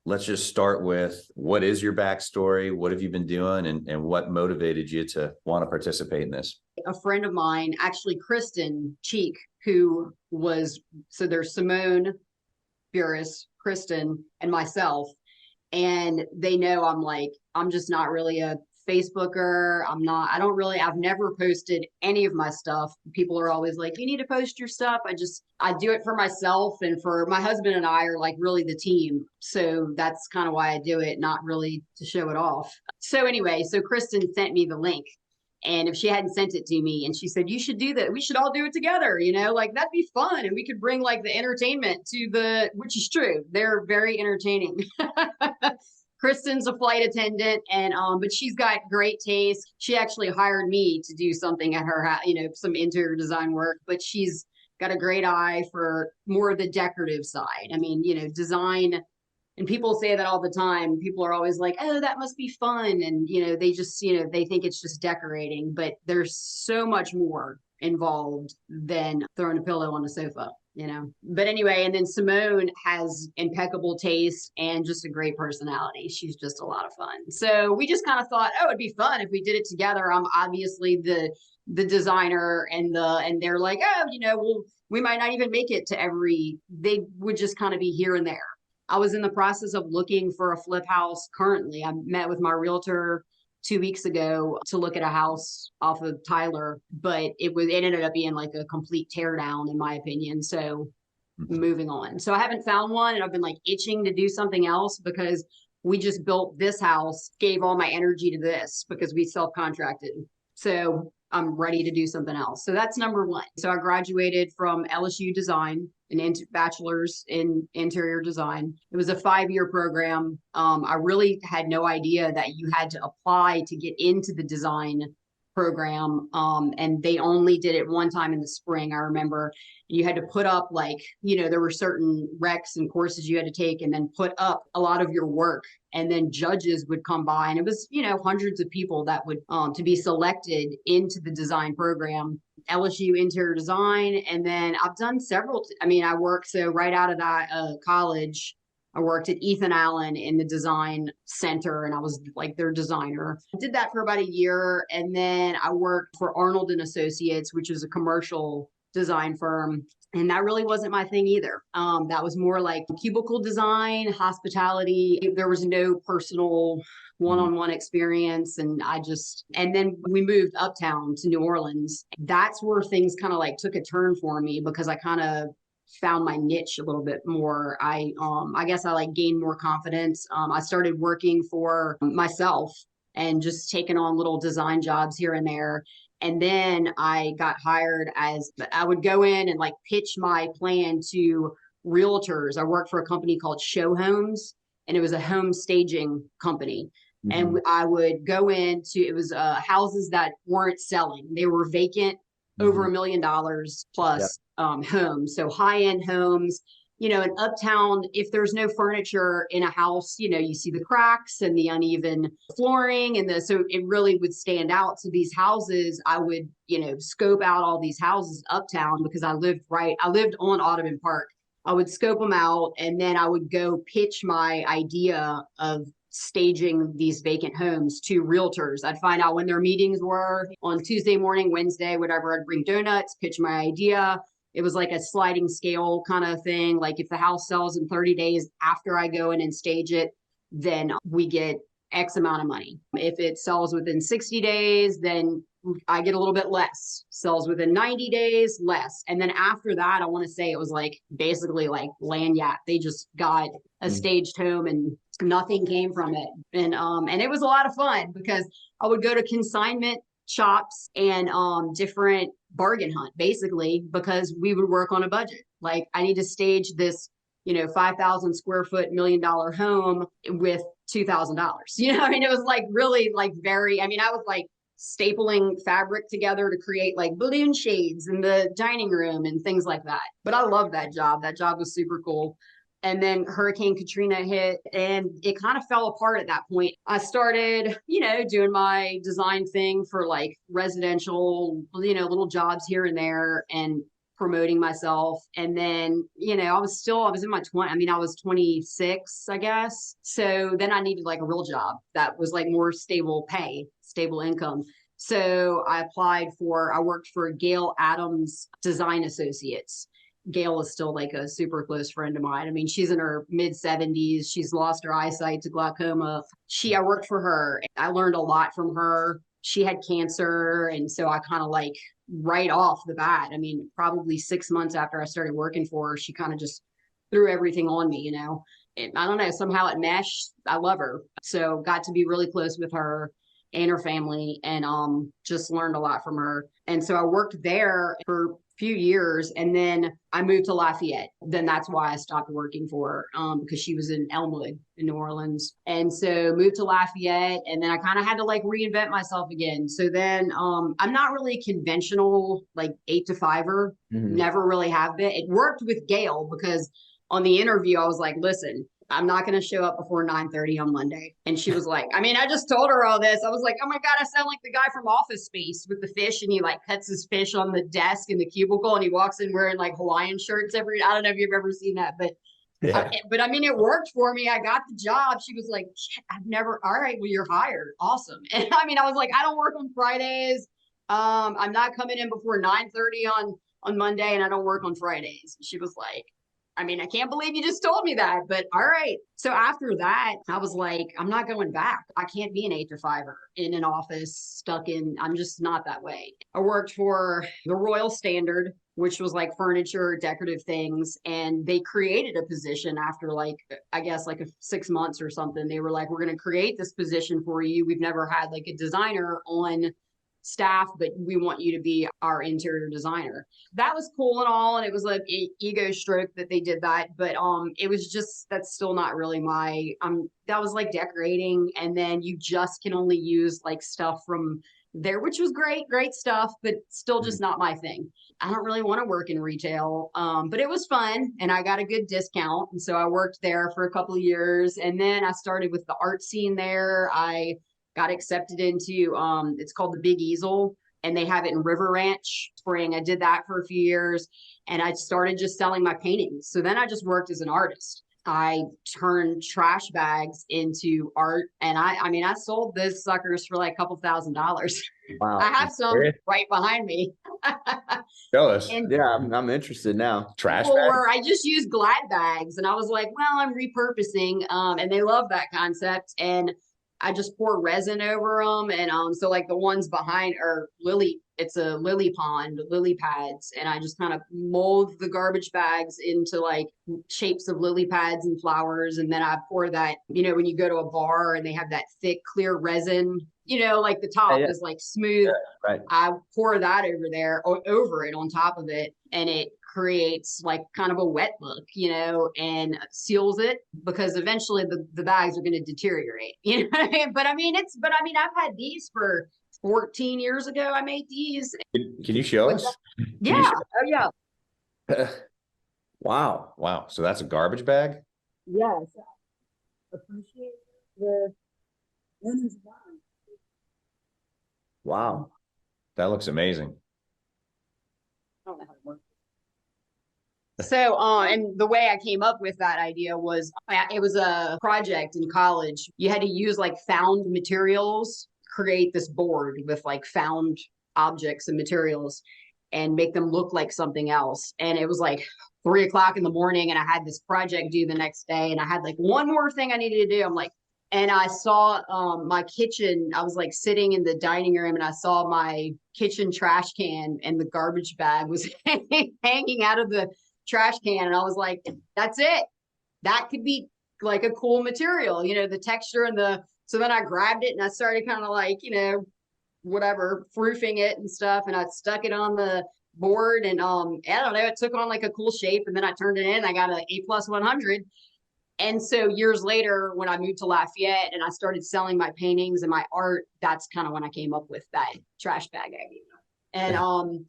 let's just start with, what is your backstory? What have you been doing, and what motivated you to want to participate in this? A friend of mine, actually Kristen Cheek, who was, so there's Simone, Buras, Kristen, and myself. And they know I'm just not really a Facebooker. I've never posted any of my stuff. People are always like, you need to post your stuff. I do it for myself, and for my husband and I are like really the team. So that's kind of why I do it, not really to show it off. So anyway, so Kristen sent me the link. And if she hadn't sent it to me and she said, you should do that, we should all do it together, like that'd be fun. And we could bring like the entertainment which is true. They're very entertaining. Kristen's a flight attendant, and but she's got great taste. She actually hired me to do something at her house, some interior design work, but she's got a great eye for more of the decorative side. I mean, design, and people say that all the time. People are always like, oh, that must be fun. And, they just, they think it's just decorating, but there's so much more involved than throwing a pillow on a sofa. But anyway, and then Simone has impeccable taste and just a great personality. She's just a lot of fun. So we just kind of thought, oh, it'd be fun if we did it together. I'm obviously the designer, and they're like, oh, well, we might not even make it to they would just kind of be here and there. I was in the process of looking for a flip house currently. I met with my realtor 2 weeks ago to look at a house off of Tyler, but it ended up being like a complete teardown in my opinion. So moving on. So I haven't found one, and I've been like itching to do something else, because we just built this house, gave all my energy to this because we self-contracted. So I'm ready to do something else. So that's number one. So I graduated from LSU Design, an bachelor's in interior design. It was a 5-year program. I really had no idea that you had to apply to get into the design program. And they only did it one time in the spring, I remember. You had to put up there were certain recs and courses you had to take, and then put up a lot of your work. And then judges would come by, and it was, hundreds of people that would, to be selected into the design program. LSU interior design. And then I've done I worked, so right out of that college, I worked at Ethan Allen in the design center, and I was like their designer. I did that for about a year. And then I worked for Arnold and Associates, which is a commercial design firm. And that really wasn't my thing either. That was more like cubicle design, hospitality. There was no personal one-on-one experience. And then we moved uptown to New Orleans. That's where things kind of like took a turn for me, because I kind of found my niche a little bit more. I guess I gained more confidence. I started working for myself and just taking on little design jobs here and there. And then I got hired I would go in and pitch my plan to realtors. I worked for a company called Show Homes, and it was a home staging company. Mm-hmm. And I would go it was houses that weren't selling. They were vacant, over $1 million plus. Yep. Homes. So high-end homes, in uptown, if there's no furniture in a house, you see the cracks and the uneven flooring, so it really would stand out. So these houses, I would, scope out all these houses uptown, because I lived on Audubon Park. I would scope them out, and then I would go pitch my idea of staging these vacant homes to realtors. I'd find out when their meetings were on Tuesday morning, Wednesday, whatever. I'd bring donuts, pitch my idea. It was like a sliding scale kind of thing. Like if the house sells in 30 days after I go in and stage it, then we get X amount of money. If it sells within 60 days, then I get a little bit less. Sells within 90 days, less. And then after that, I want to say it was basically like Lanyard. They just got a staged home and nothing came from it. And it was a lot of fun, because I would go to consignment shops and different bargain hunt, basically, because we would work on a budget. Like, I need to stage this 5,000 square foot $1 million home with $2,000. It was really very, I was stapling fabric together to create balloon shades in the dining room and things like that. But I loved that job. That job was super cool. And then Hurricane Katrina hit, and it kind of fell apart at that point. I started, doing my design thing for residential, little jobs here and there. And promoting myself. And then, I was in my 20s. I mean, I was 26, I guess. So then I needed like a real job that was like more stable pay, stable income. So I worked for Gail Adams Design Associates. Gail is still like a super close friend of mine. I mean, she's in her mid 70s. She's lost her eyesight to glaucoma. I worked for her. I learned a lot from her. She had cancer. And so I kind of like right off the bat, I mean, probably 6 months after I started working for her, she kind of just threw everything on me, I don't know, somehow it meshed. I love her. So got to be really close with her and her family, and just learned a lot from her. And so I worked there for a few years, and then I moved to Lafayette. Then that's why I stopped working for her, because she was in Elmwood in New Orleans. And so moved to Lafayette, and then I kind of had to like reinvent myself again. So then I'm not really a conventional like 8 to 5er. Never really have been. It worked with Gail because on the interview I was like, listen, I'm not going to show up before 9:30 on Monday. And she was like, I mean, I just told her all this. I was like, oh my God, I sound like the guy from Office Space with the fish. And he like cuts his fish on the desk in the cubicle, and he walks in wearing like Hawaiian shirts I don't know if you've ever seen that, but yeah. But I mean, it worked for me. I got the job. She was like, all right, well, you're hired. Awesome. And I mean, I was like, I don't work on Fridays. I'm not coming in before 9:30 on Monday, and I don't work on Fridays. She was like, I mean, I can't believe you just told me that, but all right. So after that, I was like, I'm not going back. I can't be an 8 to 5er in an office I'm just not that way. I worked for the Royal Standard, which was like furniture, decorative things. And they created a position after like, I guess like 6 months or something. They were like, we're going to create this position for you. We've never had like a designer on staff, but we want you to be our interior designer. That was cool and all, and it was like ego stroke that they did that, but it was just, that's still not really my that was like decorating, and then you just can only use like stuff from there, which was great stuff, but still just not my thing. I don't really want to work in retail, but it was fun, and I got a good discount, and so I worked there for a couple of years, and then I started with the art scene there. I got accepted into, it's called the Big Easel, and they have it in River Ranch Spring. I did that for a few years, and I started just selling my paintings. So then I just worked as an artist. I turned trash bags into art, and I mean, I sold those suckers for like a couple $1,000s. Wow. I have some right behind me. Show us. And yeah, I'm interested now. Trash bags? I just used Glad bags, and I was like, well, I'm repurposing, and they love that concept. And I just pour resin over them. And so like the ones behind are it's a lily pond, lily pads. And I just kind of mold the garbage bags into like shapes of lily pads and flowers. And then I pour that, when you go to a bar and they have that thick, clear resin, like the top is like smooth. Yeah, right. I pour that over it on top of it. And it creates like kind of a wet look, and seals it, because eventually the bags are going to deteriorate, But I mean, I've had these for 14 years ago. I made these. Can you show us? Yeah. Oh yeah. Wow. So that's a garbage bag? Yes. Appreciate the wow. That looks amazing. I don't know how to work. So, and the way I came up with that idea was, it was a project in college. You had to use like found materials, create this board with like found objects and materials, and make them look like something else. And it was like 3 o'clock in the morning, and I had this project due the next day, and I had like one more thing I needed to do. I'm like, and I saw my kitchen. I was like sitting in the dining room, and I saw my kitchen trash can, and the garbage bag was hanging out of the trash can. And I was like, that's it. That could be like a cool material, the texture and so then I grabbed it and I started kind of like, whatever, proofing it and stuff. And I stuck it on the board, and I don't know, it took on like a cool shape, and then I turned it in. I got an A+100. And so years later, when I moved to Lafayette and I started selling my paintings and my art, that's kind of when I came up with that trash bag idea. And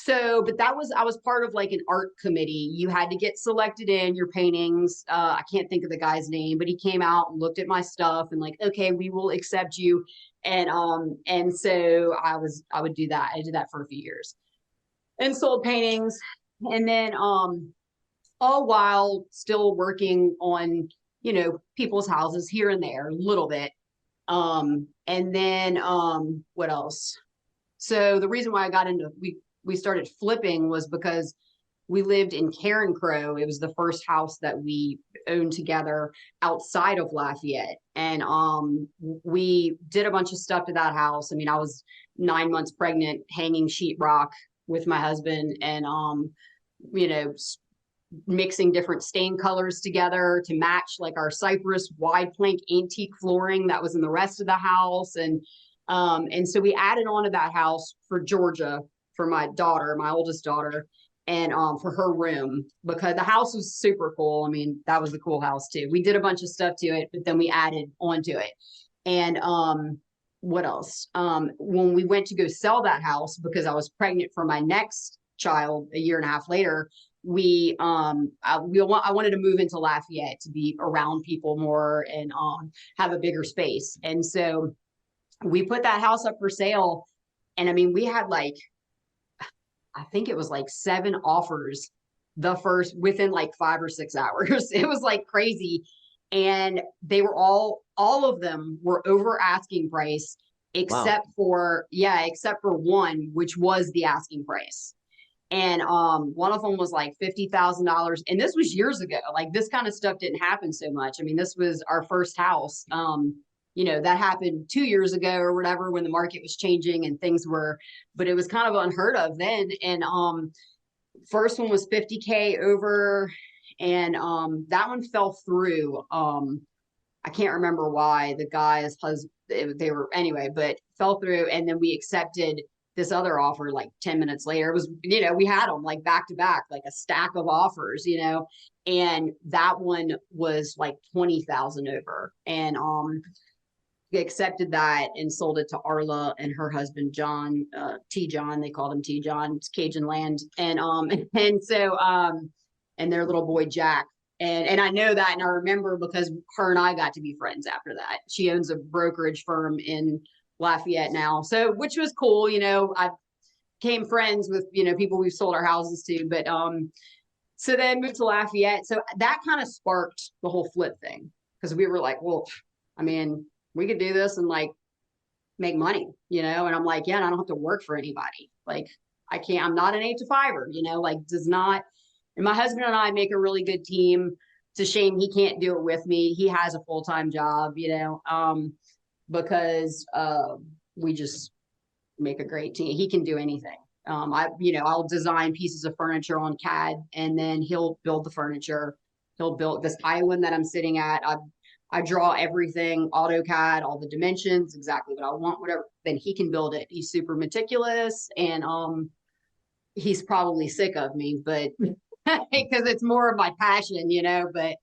but I was part of like an art committee. You had to get selected in your paintings. I can't think of the guy's name, but he came out and looked at my stuff and like, okay, we will accept you. And so I would do that. I did that for a few years and sold paintings. And then all while still working on, people's houses here and there a little bit. And then what else? So the reason why I got into we started flipping was because we lived in Karen Crow. It was the first house that we owned together outside of Lafayette. And we did a bunch of stuff to that house. I mean, I was 9 months pregnant, hanging sheetrock with my husband, and mixing different stain colors together to match like our cypress wide plank antique flooring that was in the rest of the house. And so we added on to that house for Georgia, for my daughter, my oldest daughter, and for her room, because the house was super cool. I mean, that was the cool house too. We did a bunch of stuff to it, but then we added onto it. And what else? When we went to go sell that house, because I was pregnant for my next child a year and a half later, I wanted to move into Lafayette to be around people more and have a bigger space. And so we put that house up for sale. And I mean, we had I think it was 7 offers within 5 or 6 hours. It was crazy. And they were all of them were over asking price, except for one, which was the asking price. And one of them was $50,000. And this was years ago. This kind of stuff didn't happen so much. I mean, this was our first house. That happened 2 years ago or whatever, when the market was changing and things were, but it was kind of unheard of then. And first one was 50K over, and that one fell through. I can't remember why. The guy's husband, they were anyway, but fell through. And then we accepted this other offer 10 minutes later. It was, we had them back to back, a stack of offers, and that one was 20,000 over. And accepted that and sold it to Arla and her husband John, T John, they called him T John, it's Cajun land. And so and their little boy Jack. And I know that, and I remember because her and I got to be friends after that. She owns a brokerage firm in Lafayette now, so which was cool. I became friends with people we've sold our houses to. But so then moved to Lafayette. So that kind of sparked the whole flip thing, because we were well, I mean, we could do this and make money, and I'm yeah, and I don't have to work for anybody. I can't, I'm not an 8-to-5er, does not. And my husband and I make a really good team. It's a shame he can't do it with me. He has a full-time job, because we just make a great team. He can do anything. I'll design pieces of furniture on CAD, and then he'll build the furniture. He'll build this island that I'm sitting at. I draw everything, AutoCAD, all the dimensions, exactly what I want, whatever. Then he can build it. He's super meticulous, and he's probably sick of me, but because it's more of my passion, But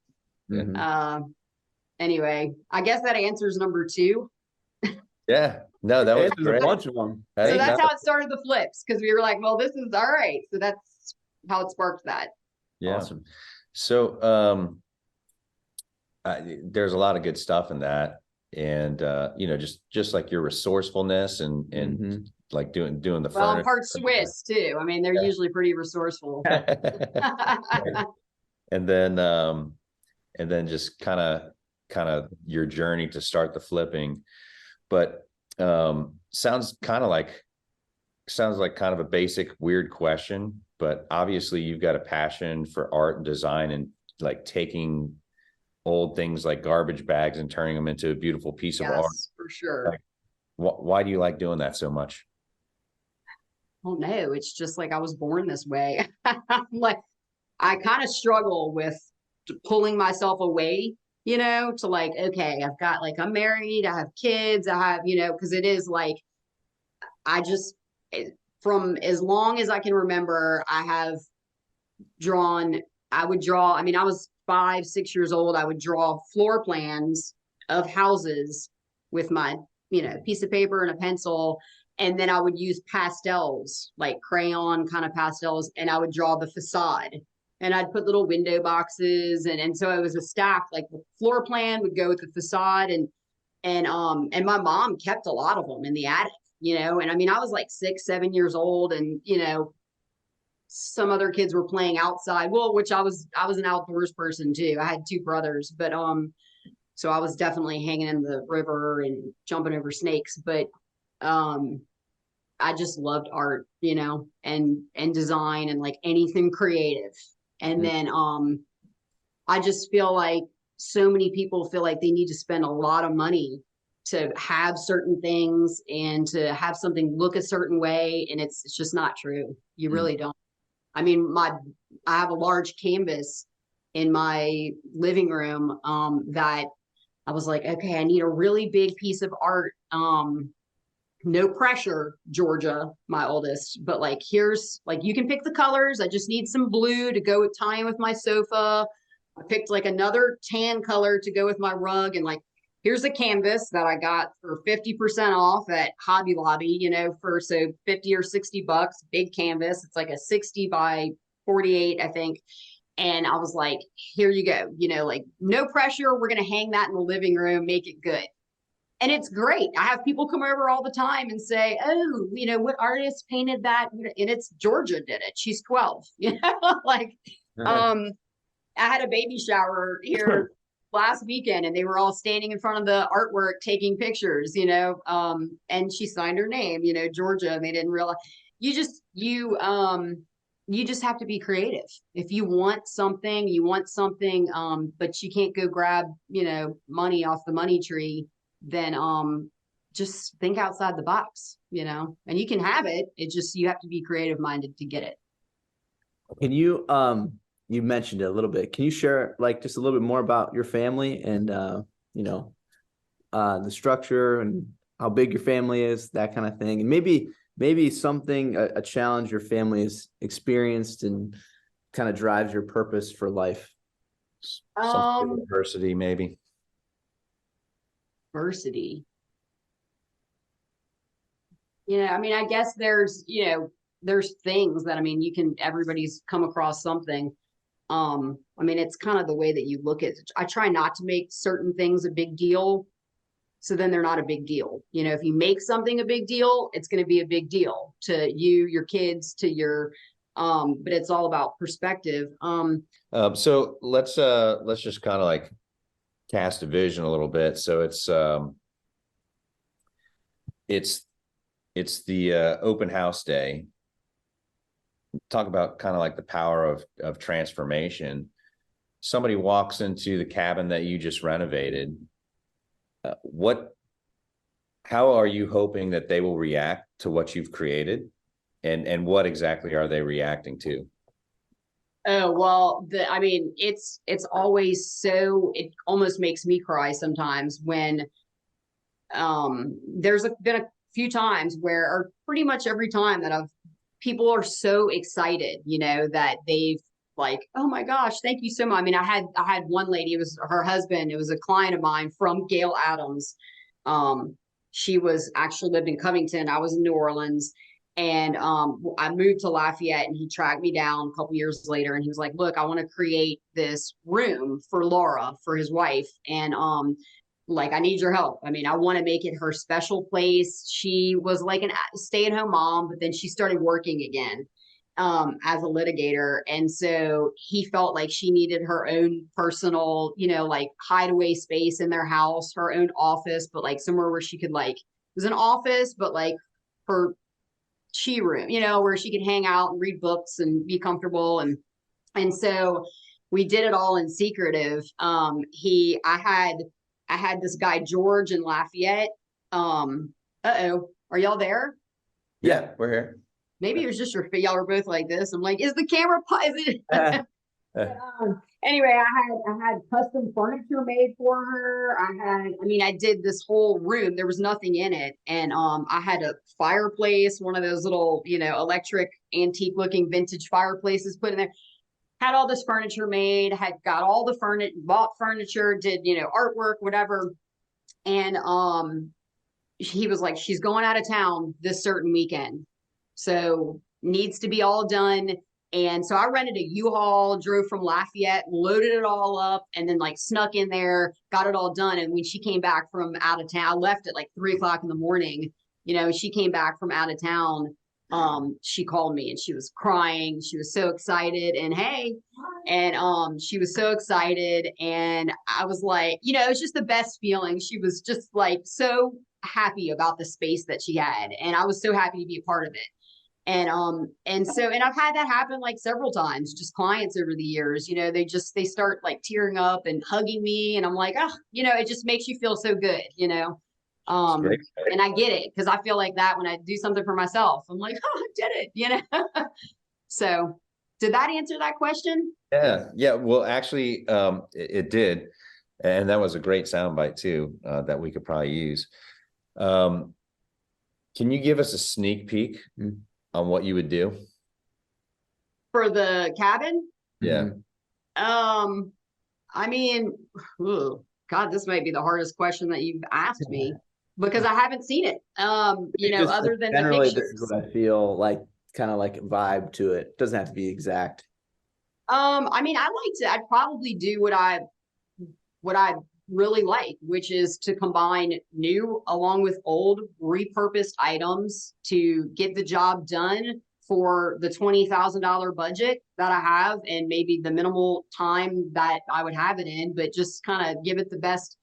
anyway, I guess that answers number 2. Yeah, no, that was a bunch of them. So that's how it started the flips, because we were well, this is all right. So that's how it sparked that. Yeah. Awesome. So there's a lot of good stuff in that, and just like your resourcefulness and doing the furniture. Well, I'm part Swiss too. I mean, they're usually pretty resourceful. And then just kind of your journey to start the flipping. But sounds like kind of a basic weird question, but obviously you've got a passion for art and design, and taking old things like garbage bags and turning them into a beautiful piece of art. For sure. Why do you like doing that so much? Oh no, it's just I was born this way. I kind of struggle with pulling myself away, to okay, I've got I'm married, I have kids, I have, because it is I just, from as long as I can remember, I would draw, I mean, I was 5, 6 years old. I would draw floor plans of houses with my, piece of paper and a pencil. And then I would use pastels, crayon kind of pastels, and I would draw the facade. And I'd put little window boxes, and so it was a stack. The floor plan would go with the facade, and my mom kept a lot of them in the attic, And I mean, I was 6, 7 years old, and some other kids were playing outside. Well, which I was an outdoors person too. I had two brothers, but so I was definitely hanging in the river and jumping over snakes. But um I just loved art, you know, and design and like anything creative. And then I just feel like so many people feel like they need to spend a lot of money to have certain things and to have something look a certain way, and it's just not true. You really don't. I mean, I have a large canvas in my living room that I was like, okay, I need a really big piece of art. No pressure, Georgia, my oldest, but like, here's like, you can pick the colors. I just need some blue to go with tying with my sofa. I picked like another tan color to go with my rug. And like, here's a canvas that I got for 50% off at Hobby Lobby, you know, for so 50 or 60 bucks, big canvas. It's like a 60 by 48, I think. And I was like, here you go, you know, like no pressure. We're going to hang that in the living room, make it good. And it's great. I have people come over all the time and say, oh, you know, what artist painted that? And it's Georgia did it. She's 12, you know, like, I had a baby shower here last weekend and they were all standing in front of the artwork, taking pictures, you know, and she signed her name, you know, Georgia, and they didn't realize you just have to be creative. If you want something, but you can't go grab, you know, money off the money tree, then just think outside the box, you know, and you can have it. It just, you have to be creative minded to get it. Can you you mentioned it a little bit. Can you share like just a little bit more about your family and you know, the structure and how big your family is, that kind of thing, and maybe something a challenge your family has experienced and kind of drives your purpose for life. Some adversity, maybe. Diversity. You know, I mean, I guess there's, you know, there's things that, I mean, everybody's come across something. I mean, it's kind of the way that you look at it. I try not to make certain things a big deal. So then they're not a big deal. You know, if you make something a big deal, it's going to be a big deal to you, your kids, to your, but it's all about perspective. So let's just kind of like cast a vision a little bit. So it's the open house day. Talk about kind of like the power of transformation. Somebody walks into the cabin that you just renovated. How are you hoping that they will react to what you've created, and what exactly are they reacting to? Oh, well, I mean, it's always so, it almost makes me cry sometimes when been a few times where, or pretty much every time that people are so excited, you know, that they've like, oh my gosh, thank you so much. I mean, I had one lady, it was her husband, it was a client of mine from Gale Adams. She was actually lived in Covington. I was in New Orleans. And I moved to Lafayette, and he tracked me down a couple years later, and he was like, look, I want to create this room for Laura, for his wife. And like, I need your help. I mean, I want to make it her special place. She was like a stay-at-home mom, but then she started working again as a litigator. And so he felt like she needed her own personal, you know, like hideaway space in their house, her own office, but like somewhere where she could like, it was an office, but like her chi room, you know, where she could hang out and read books and be comfortable. And so we did it all in secretive. I had this guy, George, in Lafayette. Uh-oh, are y'all there? Yeah, we're here. Maybe it was just y'all were both like this. I'm like, is the camera, is it? Anyway, I had custom furniture made for her. I did this whole room. There was nothing in it. And I had a fireplace, one of those little, you know, electric antique looking vintage fireplaces put in there. Had all this furniture made, had got all the furniture, bought furniture, did, you know, artwork, whatever. And he was like, she's going out of town this certain weekend. So needs to be all done. And so I rented a U-Haul, drove from Lafayette, loaded it all up, and then like snuck in there, got it all done. And when she came back from out of town, I left at like 3 o'clock in the morning. You know, she came back from out of town. she called me and she was crying. She was so excited and hey, and she was so excited. And I was like, you know, it's just the best feeling. She was just like so happy about the space that she had. And I was so happy to be a part of it. And so, and I've had that happen like several times, just clients over the years, you know, they start like tearing up and hugging me. And I'm like, oh, you know, it just makes you feel so good, you know? Great. And I get it because I feel like that when I do something for myself, I'm like, oh, I did it, you know? So did that answer that question? Yeah. Well, actually, it did. And that was a great soundbite too, that we could probably use. Can you give us a sneak peek on what you would do? For the cabin? Yeah. I mean, ugh, God, this might be the hardest question that you've asked me because I haven't seen it. You know, Just, other like, than the generally, this is pictures. what I feel like, kind of like a vibe to it. Doesn't have to be exact. I mean, I'd probably do what I really like, which is to combine new along with old repurposed items to get the job done for the $20,000 budget that I have and maybe the minimal time that I would have it in, but just kind of give it the best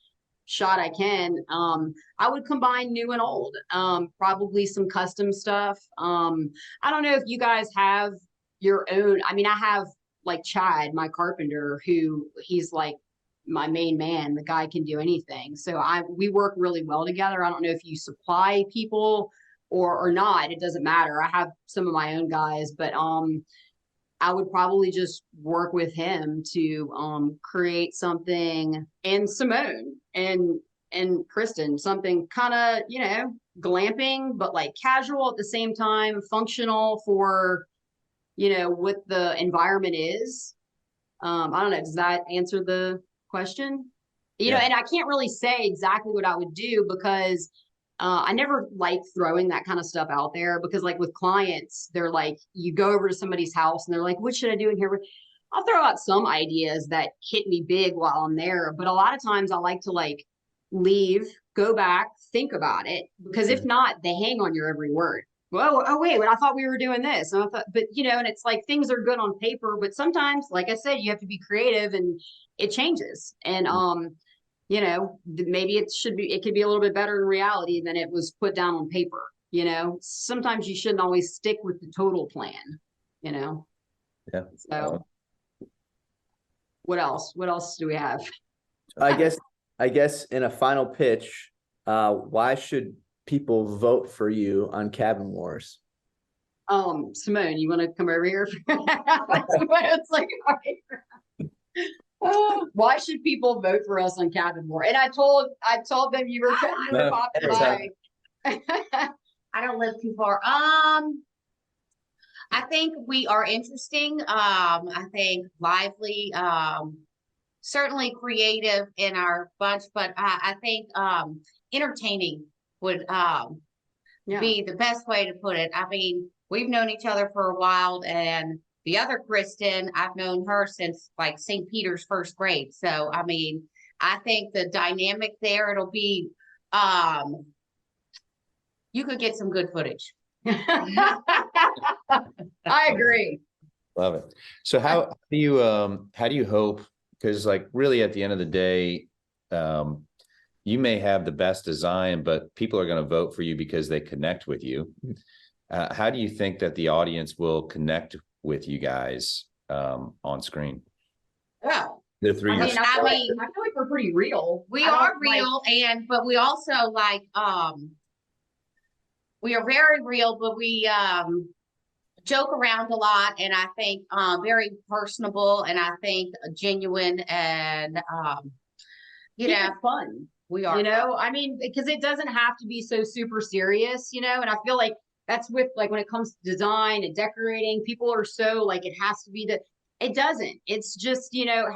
shot I can. I would combine new and old, probably some custom stuff. I don't know if you guys have your own. I mean, I have like Chad, my carpenter, who he's like my main man. The guy can do anything. So we work really well together. I don't know if you supply people or not. It doesn't matter. I have some of my own guys, but I would probably just work with him to create something, and Simone and Kristen, something kind of, you know, glamping, but like casual at the same time, functional for, you know, what the environment is. I don't know. Does that answer the question? You know, and I can't really say exactly what I would do because I never like throwing that kind of stuff out there because, like, with clients, they're like, you go over to somebody's house and they're like, what should I do in here? I'll throw out some ideas that hit me big while I'm there. But a lot of times I like to like leave, go back, think about it, because if not, they hang on your every word. Well, oh wait, I thought we were doing this. And I thought, but you know, and it's like things are good on paper, but sometimes, like I said, you have to be creative and it changes. And you know, maybe it could be a little bit better in reality than it was put down on paper. You know, sometimes you shouldn't always stick with the total plan, you know? Yeah. So what else? What else do we have? I guess in a final pitch, why should people vote for you on Cabin Wars? Simone, you want to come over here? It's like, all right. Why should people vote for us on Cabin More? And I told them you were popping by. I don't live too far. I think we are interesting. I think lively, certainly creative in our bunch, but I think entertaining would be the best way to put it. I mean, we've known each other for a while, and the other Kristen, I've known her since like St. Peter's first grade. So, I mean, I think the dynamic there, it'll be, you could get some good footage. I agree. Love it. So how do you hope, because like really at the end of the day, you may have the best design, but people are going to vote for you because they connect with you. How do you think that the audience will connect with you guys on screen? Well, The three. I feel like we're pretty real. We are real, but we also like we are very real, but we joke around a lot, and I think very personable, and I think genuine, and you know, fun. We are, you know, I mean, because it doesn't have to be so super serious, you know, and I feel like that's with like when it comes to design and decorating, people are so like it has to be that. It doesn't. It's just, you know,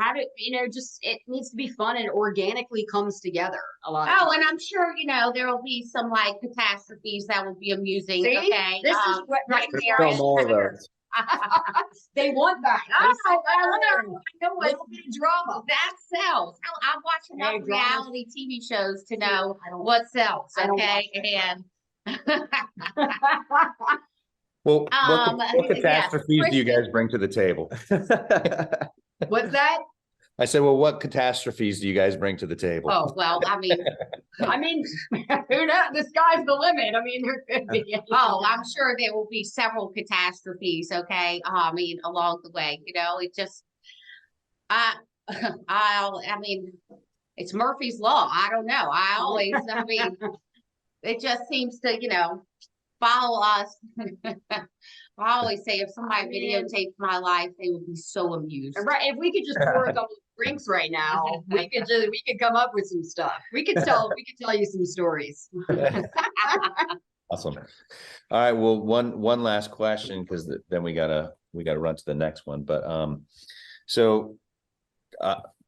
just it needs to be fun and organically comes together a lot. Oh, and I'm sure, you know, there will be some like catastrophes that will be amusing. See? Okay. This is what right there. Film all of those. They want that. I know A little bit of drama. that sells. I watch enough Hey, drama. reality TV shows to know what sells. I don't Okay. watch And Well, what yes, catastrophes do you guys Kristen. bring to the table? What's that? I said, well, what catastrophes do you guys bring to the table? Oh, well, I mean, I mean, who knows? The sky's the limit. I mean, there could be. oh, I'm sure there will be several catastrophes, okay? I mean, along the way, you know, it just, I, I mean, it's Murphy's Law. I don't know. I mean, it just seems to, you know, follow us. I always say if somebody videotaped my life, they would be so amused. Right. If we could just pour a couple of drinks right now, we could come up with some stuff. We could tell you some stories. Awesome. All right. Well, one last question, because then we gotta run to the next one. But so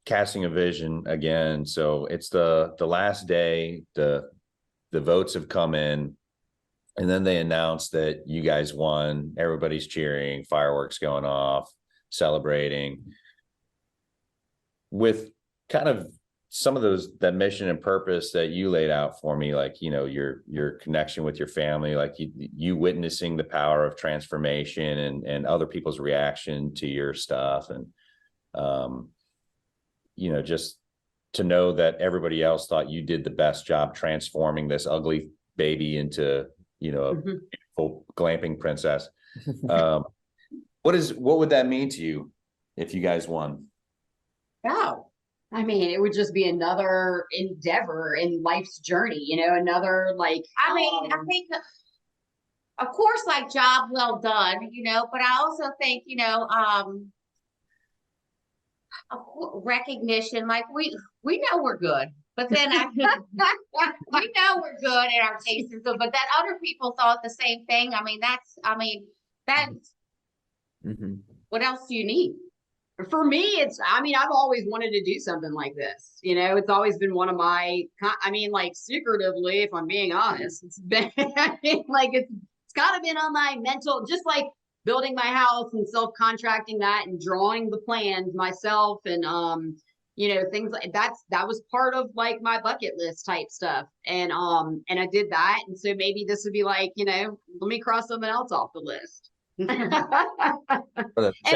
casting a vision again. So it's the last day. The votes have come in, and then they announced that you guys won. Everybody's cheering, fireworks going off, celebrating. With kind of some of that mission and purpose that you laid out for me, like, you know, your connection with your family, like you witnessing the power of transformation and other people's reaction to your stuff. And, you know, just to know that everybody else thought you did the best job transforming this ugly baby into, you know, a beautiful glamping princess. What would that mean to you if you guys won? Oh, I mean, it would just be another endeavor in life's journey, you know, another like. I mean, I think, of course, like job well done, you know, but I also think, you know, recognition, like we know we're good, but then we know we're good in our cases, but that other people thought the same thing. I mean, that's Mhm. what else do you need? For me, I mean, I've always wanted to do something like this. You know, it's always been one of my, I mean, like secretively, if I'm being honest, it's been like, it's kind of been on my mental, just like building my house and self-contracting that and drawing the plans myself. And, you know, things like that was part of like my bucket list type stuff. And I did that. And so maybe this would be like, you know, let me cross something else off the list. And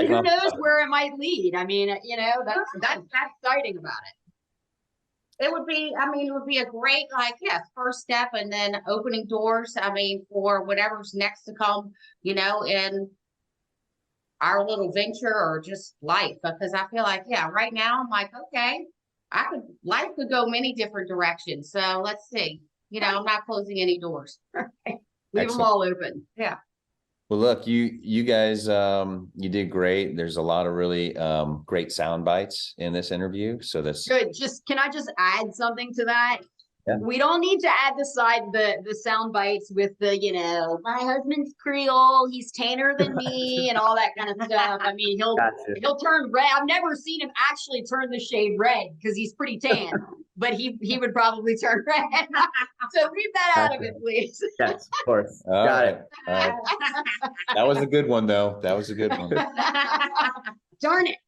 who knows where it might lead? I mean, you know, that's exciting about it. It would be, I mean, it would be a great, like, yes, first step, and then opening doors, I mean, for whatever's next to come, you know, in our little venture or just life. Because I feel like, yeah, right now I'm like, okay, life could go many different directions. So let's see, you know, I'm not closing any doors. Leave them all open. Yeah. Well, look, you guys, you did great. There's a lot of really great sound bites in this interview. So that's good. Can I just add something to that? Yeah. We don't need to add the sound bites with the, you know, my husband's Creole, he's tanner than me, and all that kind of stuff. I mean, he'll turn red. I've never seen him actually turn the shade red because he's pretty tan, but he would probably turn red. So leave that out of it, please. Yes, of course. All Got right. it. That was a good one, though. That was a good one. Darn it.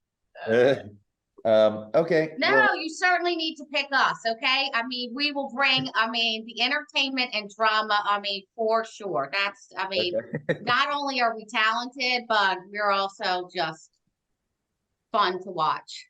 Okay. No, well, you certainly need to pick us, okay? I mean, we will bring, I mean, the entertainment and drama, I mean, for sure. That's, I mean, not only are we talented, but we're also just fun to watch.